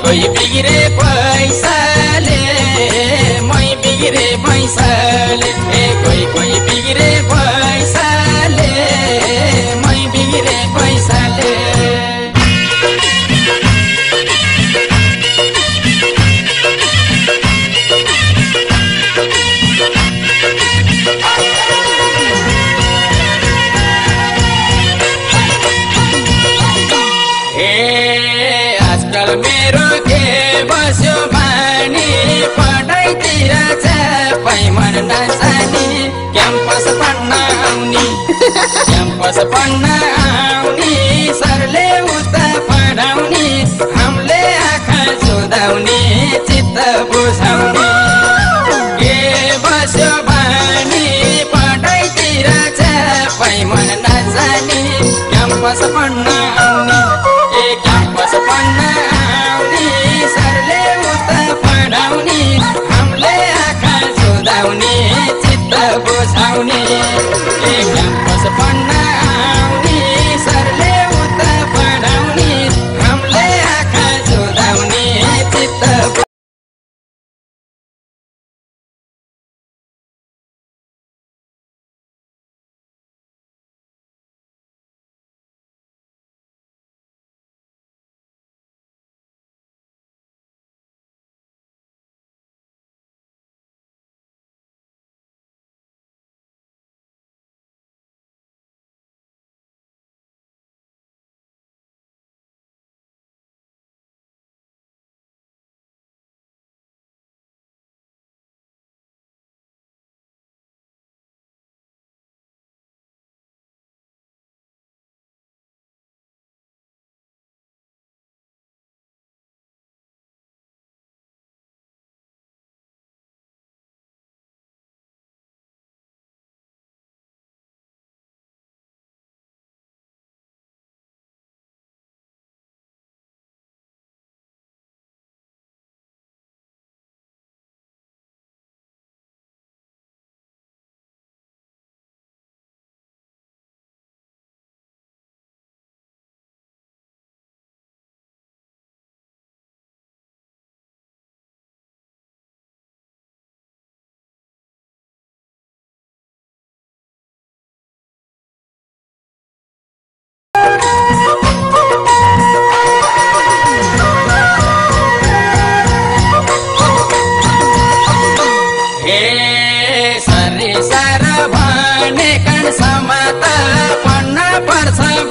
कोही बिग्रे पैसाले मै बिग्रे पैसाले कोही बिग्रे पैसाले मै बिग्रे पैसाले मेरो के बस्यो बानी पढाइतिर चापै मन नजानी क्याम्पस पढ्न आउने क्याम्पस पढ्न आउने सरले उता पढाउने हामीले आँखा जुदाउने चित्त बुझाउने के बस्यो बानी पढाइतिर चापै मन नजानी क्याम्पस पढ्न आउने क्याम्पस पढ्न सरले उता पढाउने हामीले आँखा जुदाउने चित्त बुझाउने क्याम्पस पढ्न आउने सरले उता पढाउने हामीले आँखा जुदाउने चित्त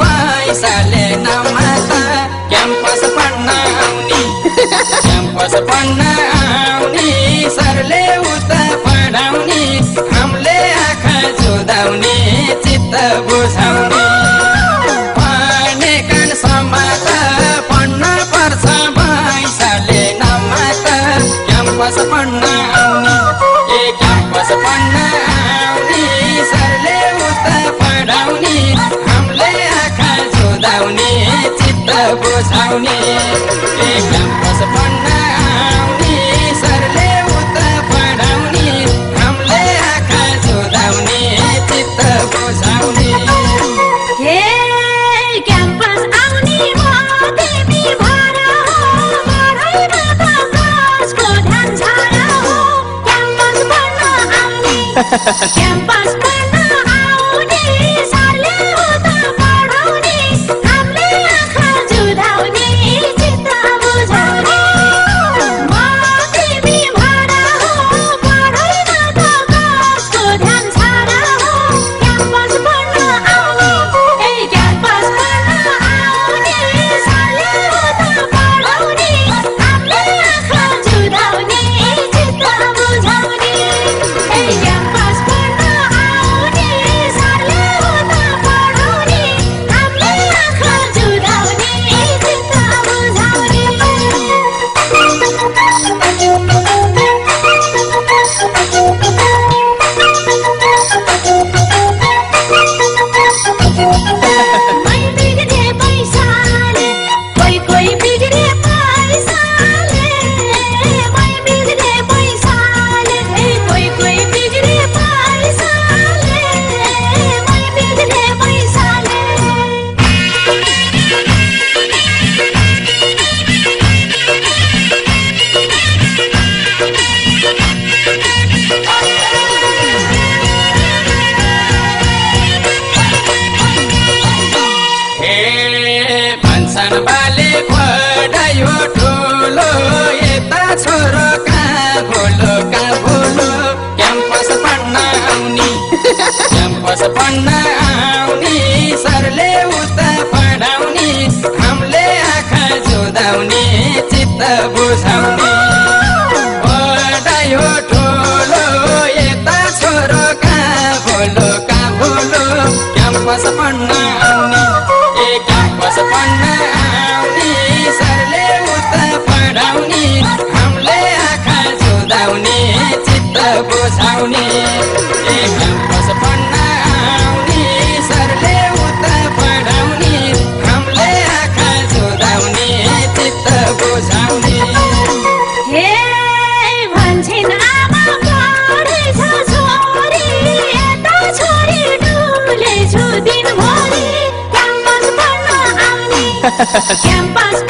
पैसाले नमाता क्याम्पस पढ्न आउने क्याम्पस पढ्न आउने सरले उता पढाउने हामीले आँखा जुदाउने चित्त बुझाउने पढ्ने कानसम्म त पढ्न पर्छ पैसाले नमाता क्याम्पस पढ्न आउने क्याम्पस पढ्न आउने सरले उता पढाउने हामीले आँखा जुदाउने चित्त बुझाउने क्याम्पस पढ्न आउने सरले उता पढाउने हामीले आँखा जुदाउने चित्त बुझाउने हे क्याम्पस आउने म तिमी भर पढाइमा त कसको ध्यान छ र हो क्याम्पस पढ्न आउने क्याम्पस पढ्न आउने सरले उता पढाउने हामीले आँखा जुदाउने चित्त बुझाउने म तिमी भर पढाइमा त कसको ध्यान छ र हो क्याम्पस पढ्न आउने क्याम्पस पढ्न आउने सरले उता पढाउने हामीले आँखा जुदाउने चित्त बुझाउने क्याम्पस पढ्न आउने क्याम्पस पढ्न आउने क्याम्पस पढ्न आउने सरले उता पढाउने हामीले आँखा जुदाउने चित्त बुझाउने क्याम्पस पढ्न आउने सरले उता पढाउने हामीले आँखा जुदाउने चित्त बुझाउने हे भन्छन् आमा पढेछ छोरी यता छोरी डुलेछु दिनभरि क्याम्पस पढ्न आउने क्याम्पस